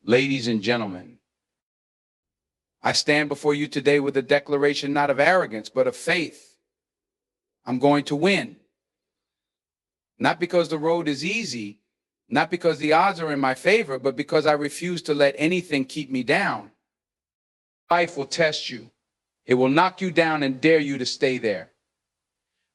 Ladies and gentlemen, I stand before you today with a declaration not of arrogance, but of faith. I'm going to win. Not because the road is easy, not because the odds are in my favor, but because I refuse to let anything keep me down. Life will test you. It will knock you down and dare you to stay there.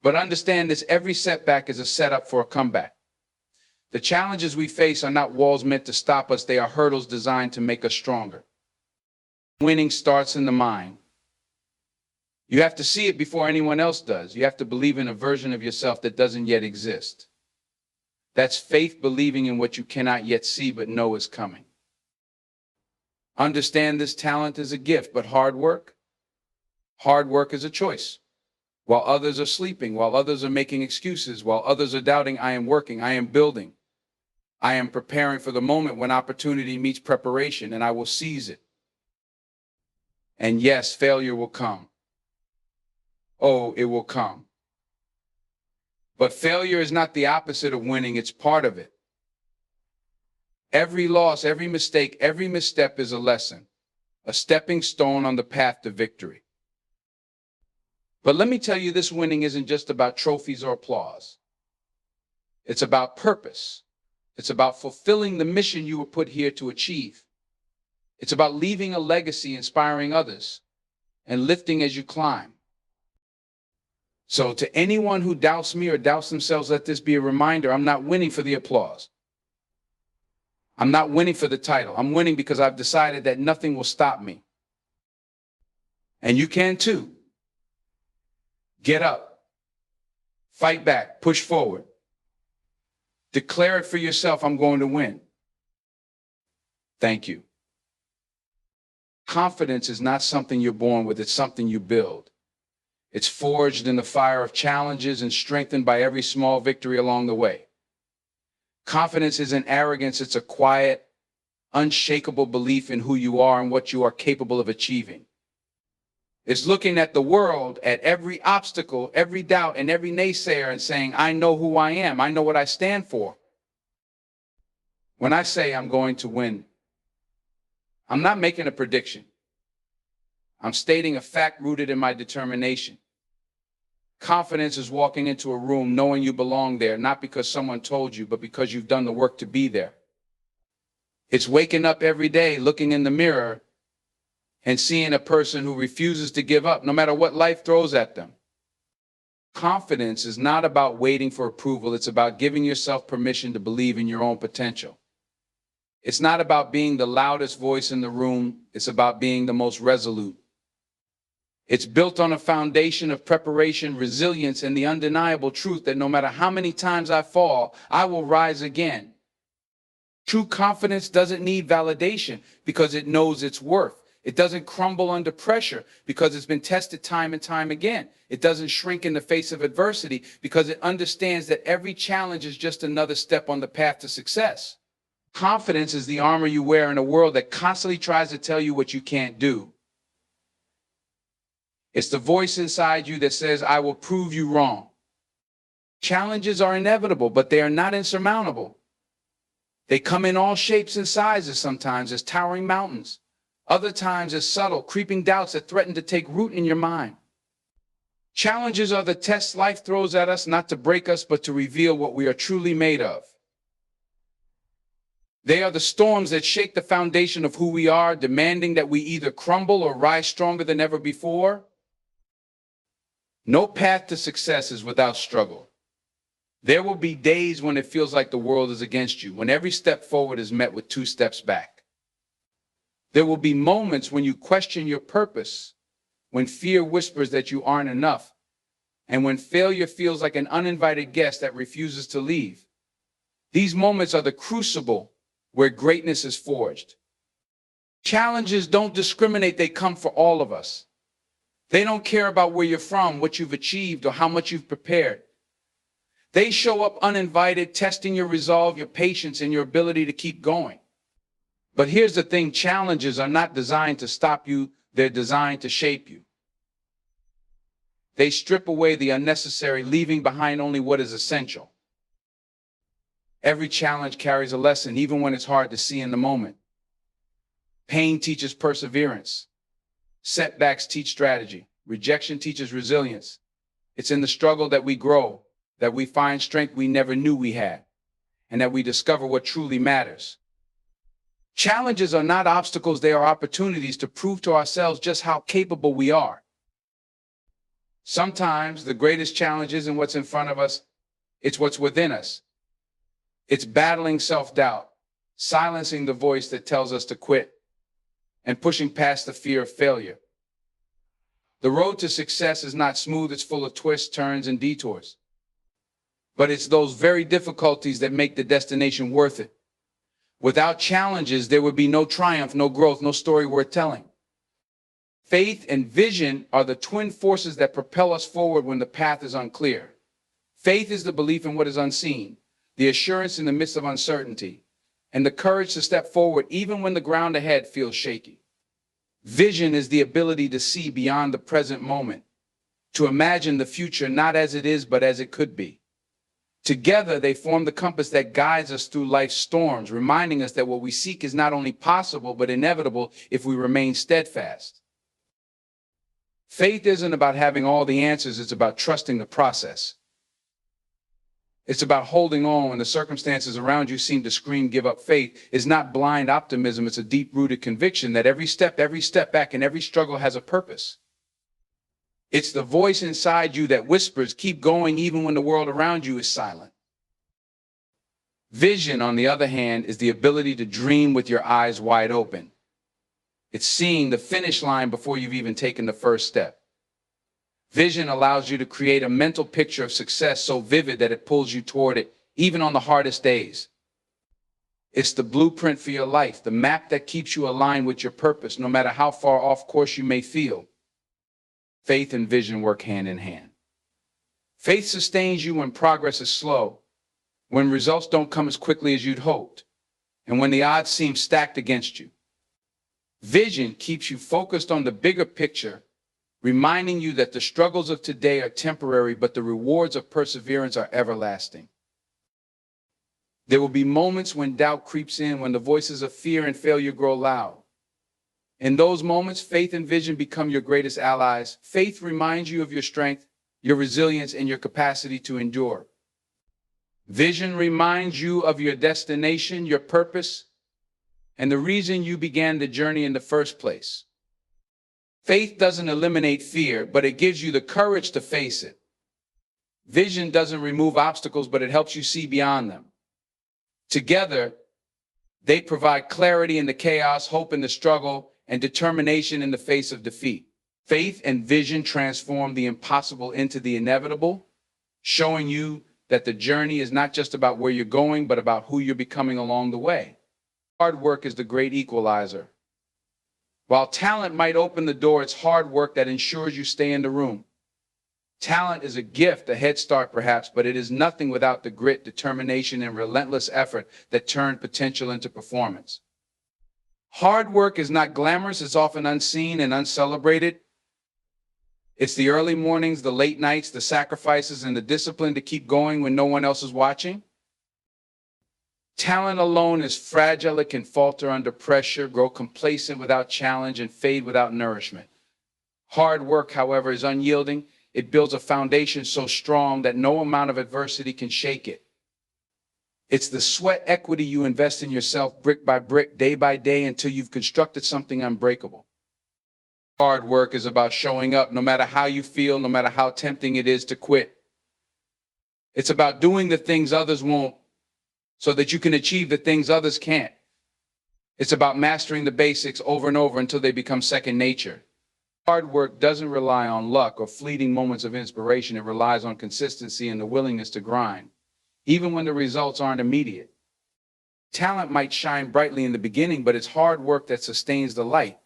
But understand this, every setback is a setup for a comeback. The challenges we face are not walls meant to stop us, they are hurdles designed to make us stronger. Winning starts in the mind. You have to see it before anyone else does. You have to believe in a version of yourself that doesn't yet exist. That's faith, believing in what you cannot yet see but know is coming. Understand this, talent is a gift, but hard work is a choice. While others are sleeping, while others are making excuses, while others are doubting, I am working, I am building. I am preparing for the moment when opportunity meets preparation, and I will seize it. And yes, failure will come. Oh, it will come. But failure is not the opposite of winning, it's part of it. Every loss, every mistake, every misstep is a lesson, a stepping stone on the path to victory. But let me tell you, this winning isn't just about trophies or applause. It's about purpose. It's about fulfilling the mission you were put here to achieve. It's about leaving a legacy, inspiring others, and lifting as you climb. So to anyone who doubts me or doubts themselves, let this be a reminder, I'm not winning for the applause. I'm not winning for the title. I'm winning because I've decided that nothing will stop me. And you can too. Get up. Fight back. Push forward. Declare it for yourself, I'm going to win. Thank you. Confidence is not something you're born with, it's something you build. It's forged in the fire of challenges and strengthened by every small victory along the way. Confidence isn't arrogance, it's a quiet, unshakable belief in who you are and what you are capable of achieving. It's looking at the world, at every obstacle, every doubt, and every naysayer and saying, I know who I am, I know what I stand for. When I say I'm going to win, I'm not making a prediction. I'm stating a fact rooted in my determination. Confidence is walking into a room knowing you belong there, not because someone told you, but because you've done the work to be there. It's waking up every day, looking in the mirror, and seeing a person who refuses to give up, no matter what life throws at them. Confidence is not about waiting for approval. It's about giving yourself permission to believe in your own potential. It's not about being the loudest voice in the room. It's about being the most resolute. It's built on a foundation of preparation, resilience, and the undeniable truth that no matter how many times I fall, I will rise again. True confidence doesn't need validation because it knows its worth. It doesn't crumble under pressure because it's been tested time and time again. It doesn't shrink in the face of adversity because it understands that every challenge is just another step on the path to success. Confidence is the armor you wear in a world that constantly tries to tell you what you can't do. It's the voice inside you that says, I will prove you wrong. Challenges are inevitable, but they are not insurmountable. They come in all shapes and sizes, sometimes as towering mountains, other times as subtle, creeping doubts that threaten to take root in your mind. Challenges are the tests life throws at us, not to break us, but to reveal what we are truly made of. They are the storms that shake the foundation of who we are, demanding that we either crumble or rise stronger than ever before. No path to success is without struggle. There will be days when it feels like the world is against you, when every step forward is met with 2 steps back. There will be moments when you question your purpose, when fear whispers that you aren't enough, and when failure feels like an uninvited guest that refuses to leave. These moments are the crucible where greatness is forged. Challenges don't discriminate, they come for all of us. They don't care about where you're from, what you've achieved, or how much you've prepared. They show up uninvited, testing your resolve, your patience, and your ability to keep going. But here's the thing, challenges are not designed to stop you, they're designed to shape you. They strip away the unnecessary, leaving behind only what is essential. Every challenge carries a lesson, even when it's hard to see in the moment. Pain teaches perseverance. Setbacks teach strategy. Rejection teaches resilience. It's in the struggle that we grow, that we find strength we never knew we had, and that we discover what truly matters. Challenges are not obstacles, they are opportunities to prove to ourselves just how capable we are. Sometimes the greatest challenge isn't what's in front of us, it's what's within us. It's battling self-doubt, silencing the voice that tells us to quit, and pushing past the fear of failure. The road to success is not smooth, it's full of twists, turns, and detours. But it's those very difficulties that make the destination worth it. Without challenges, there would be no triumph, no growth, no story worth telling. Faith and vision are the twin forces that propel us forward when the path is unclear. Faith is the belief in what is unseen, the assurance in the midst of uncertainty, and the courage to step forward even when the ground ahead feels shaky. Vision is the ability to see beyond the present moment, to imagine the future not as it is but as it could be. Together, they form the compass that guides us through life's storms, reminding us that what we seek is not only possible but inevitable if we remain steadfast. Faith isn't about having all the answers, it's about trusting the process. It's about holding on when the circumstances around you seem to scream, give up. Faith is not blind optimism, it's a deep-rooted conviction that every step back and every struggle has a purpose. It's the voice inside you that whispers, keep going even when the world around you is silent. Vision, on the other hand, is the ability to dream with your eyes wide open. It's seeing the finish line before you've even taken the first step. Vision allows you to create a mental picture of success so vivid that it pulls you toward it, even on the hardest days. It's the blueprint for your life, the map that keeps you aligned with your purpose, no matter how far off course you may feel. Faith and vision work hand in hand. Faith sustains you when progress is slow, when results don't come as quickly as you'd hoped, and when the odds seem stacked against you. Vision keeps you focused on the bigger picture, reminding you that the struggles of today are temporary, but the rewards of perseverance are everlasting. There will be moments when doubt creeps in, when the voices of fear and failure grow loud. In those moments, faith and vision become your greatest allies. Faith reminds you of your strength, your resilience, and your capacity to endure. Vision reminds you of your destination, your purpose, and the reason you began the journey in the first place. Faith doesn't eliminate fear, but it gives you the courage to face it. Vision doesn't remove obstacles, but it helps you see beyond them. Together, they provide clarity in the chaos, hope in the struggle, and determination in the face of defeat. Faith and vision transform the impossible into the inevitable, showing you that the journey is not just about where you're going, but about who you're becoming along the way. Hard work is the great equalizer. While talent might open the door, it's hard work that ensures you stay in the room. Talent is a gift, a head start perhaps, but it is nothing without the grit, determination, and relentless effort that turn potential into performance. Hard work is not glamorous, it's often unseen and uncelebrated. It's the early mornings, the late nights, the sacrifices, and the discipline to keep going when no one else is watching. Talent alone is fragile, it can falter under pressure, grow complacent without challenge, and fade without nourishment. Hard work, however, is unyielding. It builds a foundation so strong that no amount of adversity can shake it. It's the sweat equity you invest in yourself brick by brick, day by day, until you've constructed something unbreakable. Hard work is about showing up no matter how you feel, no matter how tempting it is to quit. It's about doing the things others won't, so that you can achieve the things others can't. It's about mastering the basics over and over until they become second nature. Hard work doesn't rely on luck or fleeting moments of inspiration. It relies on consistency and the willingness to grind, even when the results aren't immediate. Talent might shine brightly in the beginning, but it's hard work that sustains the light.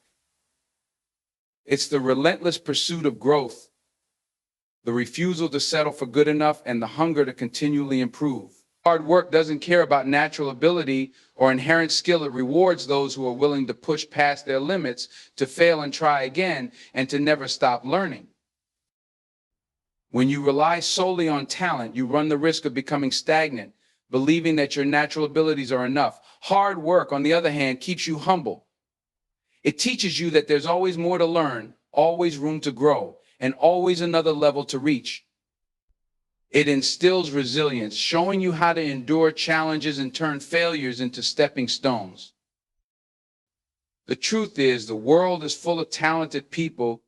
It's the relentless pursuit of growth, the refusal to settle for good enough, and the hunger to continually improve. Hard work doesn't care about natural ability or inherent skill. It rewards those who are willing to push past their limits, to fail and try again, and to never stop learning. When you rely solely on talent, you run the risk of becoming stagnant, believing that your natural abilities are enough. Hard work, on the other hand, keeps you humble. It teaches you that there's always more to learn, always room to grow, and always another level to reach. It instills resilience, showing you how to endure challenges and turn failures into stepping stones. The truth is, the world is full of talented people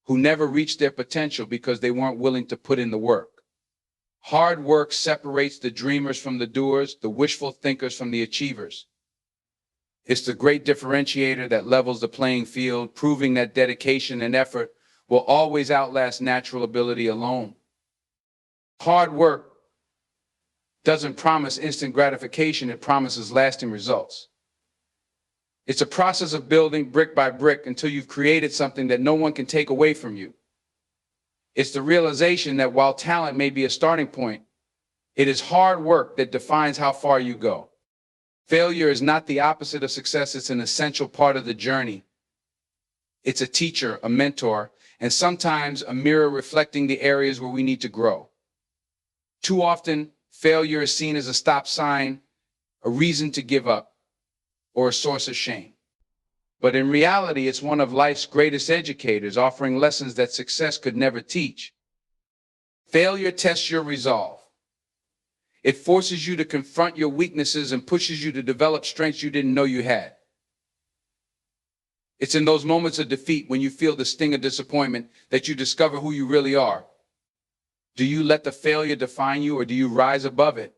who never reached their potential because they weren't willing to put in the work. Hard work separates the dreamers from the doers, the wishful thinkers from the achievers. It's the great differentiator that levels the playing field, proving that dedication and effort will always outlast natural ability alone. Hard work doesn't promise instant gratification, it promises lasting results. It's a process of building brick by brick until you've created something that no one can take away from you. It's the realization that while talent may be a starting point, it is hard work that defines how far you go. Failure is not the opposite of success, it's an essential part of the journey. It's a teacher, a mentor, and sometimes a mirror reflecting the areas where we need to grow. Too often, failure is seen as a stop sign, a reason to give up, or a source of shame. But in reality, it's one of life's greatest educators, offering lessons that success could never teach. Failure tests your resolve. It forces you to confront your weaknesses and pushes you to develop strengths you didn't know you had. It's in those moments of defeat, when you feel the sting of disappointment, that you discover who you really are. Do you let the failure define you, or do you rise above it,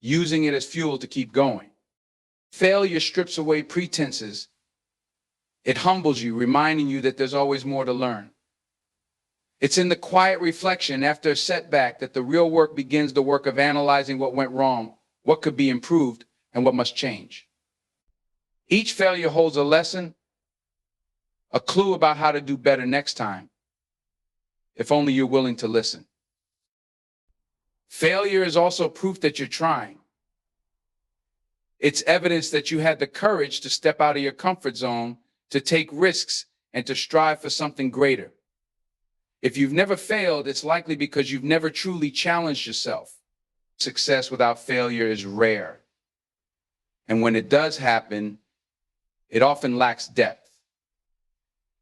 using it as fuel to keep going? Failure strips away pretenses. It humbles you, reminding you that there's always more to learn. It's in the quiet reflection after a setback that the real work begins, the work of analyzing what went wrong, what could be improved, and what must change. Each failure holds a lesson, a clue about how to do better next time, if only you're willing to listen. Failure is also proof that you're trying. It's evidence that you had the courage to step out of your comfort zone, to take risks, and to strive for something greater. If you've never failed, it's likely because you've never truly challenged yourself. Success without failure is rare. And when it does happen, it often lacks depth.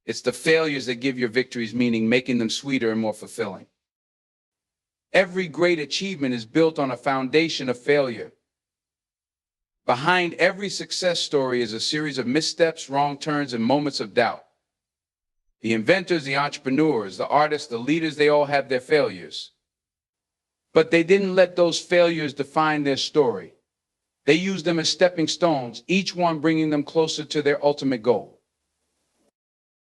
It's the failures that give your victories meaning, making them sweeter and more fulfilling. Every great achievement is built on a foundation of failure. Behind every success story is a series of missteps, wrong turns, and moments of doubt. The inventors, the entrepreneurs, the artists, the leaders, they all have their failures. But they didn't let those failures define their story. They used them as stepping stones, each one bringing them closer to their ultimate goal.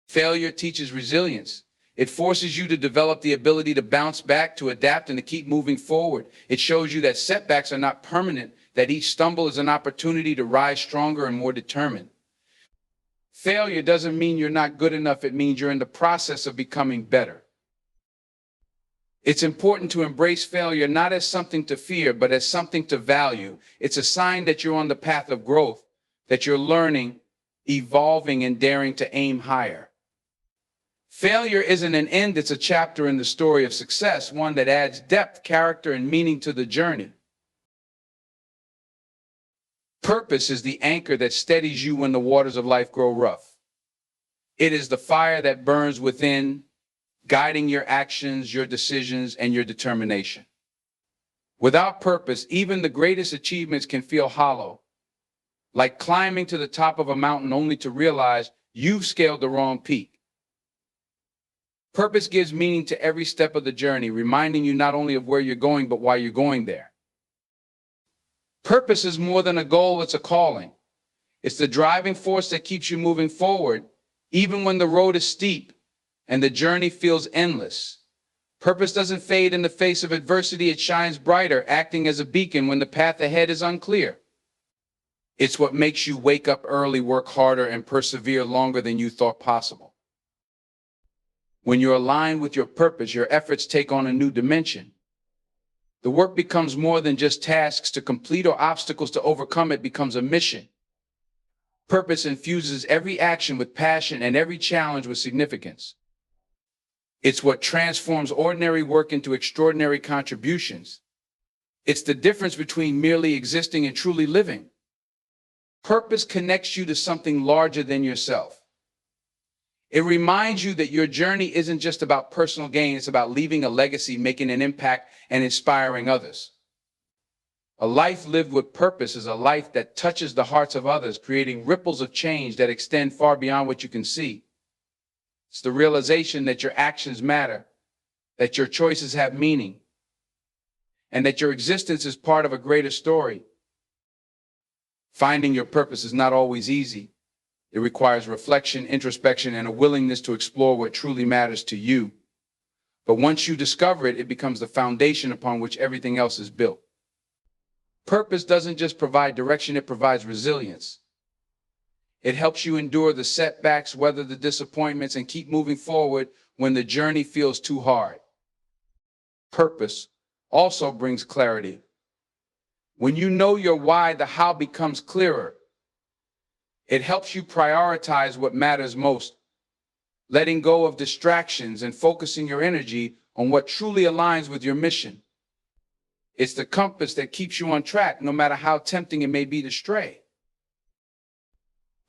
Failure teaches resilience. It forces you to develop the ability to bounce back, to adapt, and to keep moving forward. It shows you that setbacks are not permanent, that each stumble is an opportunity to rise stronger and more determined. Failure doesn't mean you're not good enough, it means you're in the process of becoming better. It's important to embrace failure not as something to fear, but as something to value. It's a sign that you're on the path of growth, that you're learning, evolving, and daring to aim higher. Failure isn't an end, it's a chapter in the story of success, one that adds depth, character, and meaning to the journey. Purpose is the anchor that steadies you when the waters of life grow rough. It is the fire that burns within, guiding your actions, your decisions, and your determination. Without purpose, even the greatest achievements can feel hollow, like climbing to the top of a mountain only to realize you've scaled the wrong peak. Purpose gives meaning to every step of the journey, reminding you not only of where you're going, but why you're going there. Purpose is more than a goal, it's a calling. It's the driving force that keeps you moving forward, even when the road is steep and the journey feels endless. Purpose doesn't fade in the face of adversity, it shines brighter, acting as a beacon when the path ahead is unclear. It's what makes you wake up early, work harder, and persevere longer than you thought possible. When you're aligned with your purpose, your efforts take on a new dimension. The work becomes more than just tasks to complete or obstacles to overcome, it becomes a mission. Purpose infuses every action with passion and every challenge with significance. It's what transforms ordinary work into extraordinary contributions. It's the difference between merely existing and truly living. Purpose connects you to something larger than yourself. It reminds you that your journey isn't just about personal gain, it's about leaving a legacy, making an impact, and inspiring others. A life lived with purpose is a life that touches the hearts of others, creating ripples of change that extend far beyond what you can see. It's the realization that your actions matter, that your choices have meaning, and that your existence is part of a greater story. Finding your purpose is not always easy. It requires reflection, introspection, and a willingness to explore what truly matters to you. But once you discover it, it becomes the foundation upon which everything else is built. Purpose doesn't just provide direction, it provides resilience. It helps you endure the setbacks, weather the disappointments, and keep moving forward when the journey feels too hard. Purpose also brings clarity. When you know your why, the how becomes clearer. It helps you prioritize what matters most, letting go of distractions and focusing your energy on what truly aligns with your mission. It's the compass that keeps you on track, no matter how tempting it may be to stray.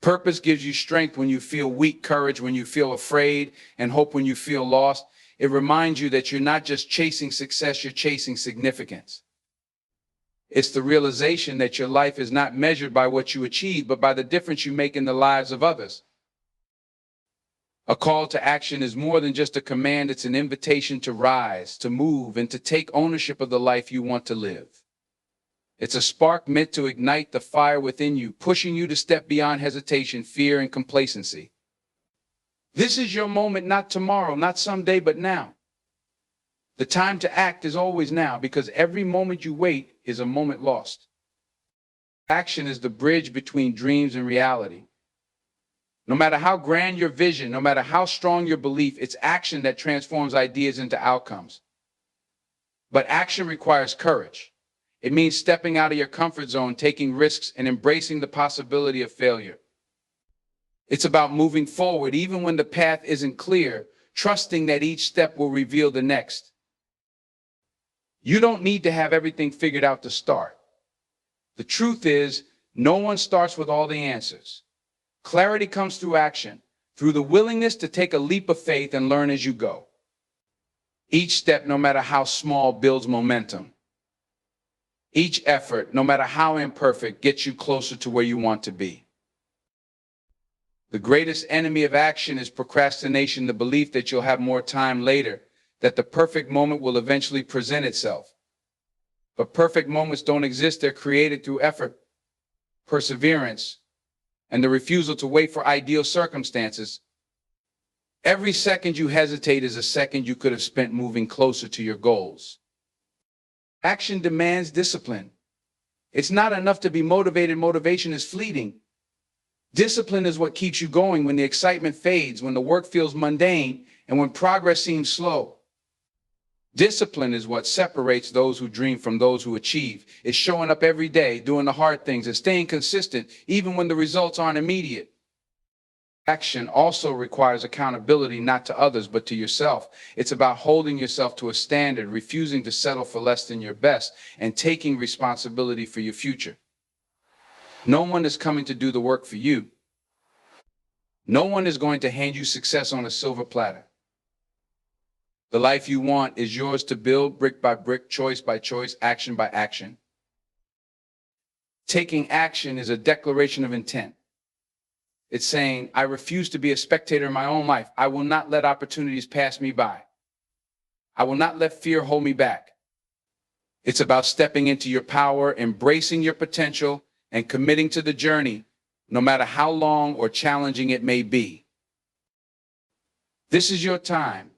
Purpose gives you strength when you feel weak, courage when you feel afraid, and hope when you feel lost. It reminds you that you're not just chasing success, you're chasing significance. It's the realization that your life is not measured by what you achieve, but by the difference you make in the lives of others. A call to action is more than just a command, it's an invitation to rise, to move, and to take ownership of the life you want to live. It's a spark meant to ignite the fire within you, pushing you to step beyond hesitation, fear, and complacency. This is your moment, not tomorrow, not someday, but now. The time to act is always now, because every moment you wait is a moment lost. Action is the bridge between dreams and reality. No matter how grand your vision, no matter how strong your belief, it's action that transforms ideas into outcomes. But action requires courage. It means stepping out of your comfort zone, taking risks, and embracing the possibility of failure. It's about moving forward even when the path isn't clear, trusting that each step will reveal the next. You don't need to have everything figured out to start. The truth is, no one starts with all the answers. Clarity comes through action, through the willingness to take a leap of faith and learn as you go. Each step, no matter how small, builds momentum. Each effort, no matter how imperfect, gets you closer to where you want to be. The greatest enemy of action is procrastination, the belief that you'll have more time later, that the perfect moment will eventually present itself. But perfect moments don't exist, they're created through effort, perseverance, and the refusal to wait for ideal circumstances. Every second you hesitate is a second you could have spent moving closer to your goals. Action demands discipline. It's not enough to be motivated. Motivation is fleeting. Discipline is what keeps you going when the excitement fades, when the work feels mundane, and when progress seems slow. Discipline is what separates those who dream from those who achieve. It's showing up every day, doing the hard things, and staying consistent, even when the results aren't immediate. Action also requires accountability, not to others, but to yourself. It's about holding yourself to a standard, refusing to settle for less than your best, and taking responsibility for your future. No one is coming to do the work for you. No one is going to hand you success on a silver platter. The life you want is yours to build, brick by brick, choice by choice, action by action. Taking action is a declaration of intent. It's saying, I refuse to be a spectator in my own life. I will not let opportunities pass me by. I will not let fear hold me back. It's about stepping into your power, embracing your potential, and committing to the journey, no matter how long or challenging it may be. This is your time.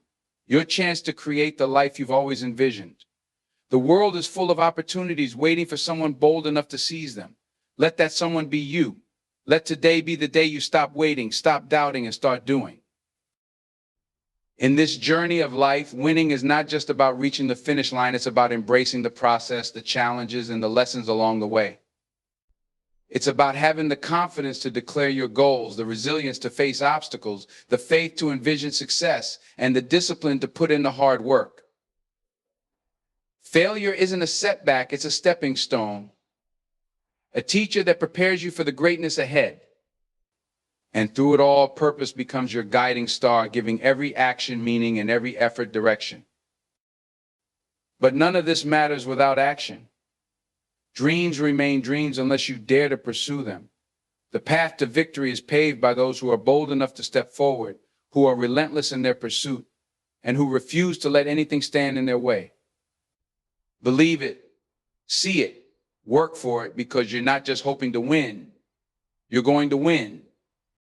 Your chance to create the life you've always envisioned. The world is full of opportunities waiting for someone bold enough to seize them. Let that someone be you. Let today be the day you stop waiting, stop doubting, and start doing. In this journey of life, winning is not just about reaching the finish line, it's about embracing the process, the challenges, and the lessons along the way. It's about having the confidence to declare your goals, the resilience to face obstacles, the faith to envision success, and the discipline to put in the hard work. Failure isn't a setback, it's a stepping stone, a teacher that prepares you for the greatness ahead. And through it all, purpose becomes your guiding star, giving every action meaning and every effort direction. But none of this matters without action. Dreams remain dreams unless you dare to pursue them. The path to victory is paved by those who are bold enough to step forward, who are relentless in their pursuit, and who refuse to let anything stand in their way. Believe it, see it, work for it, because you're not just hoping to win, you're going to win.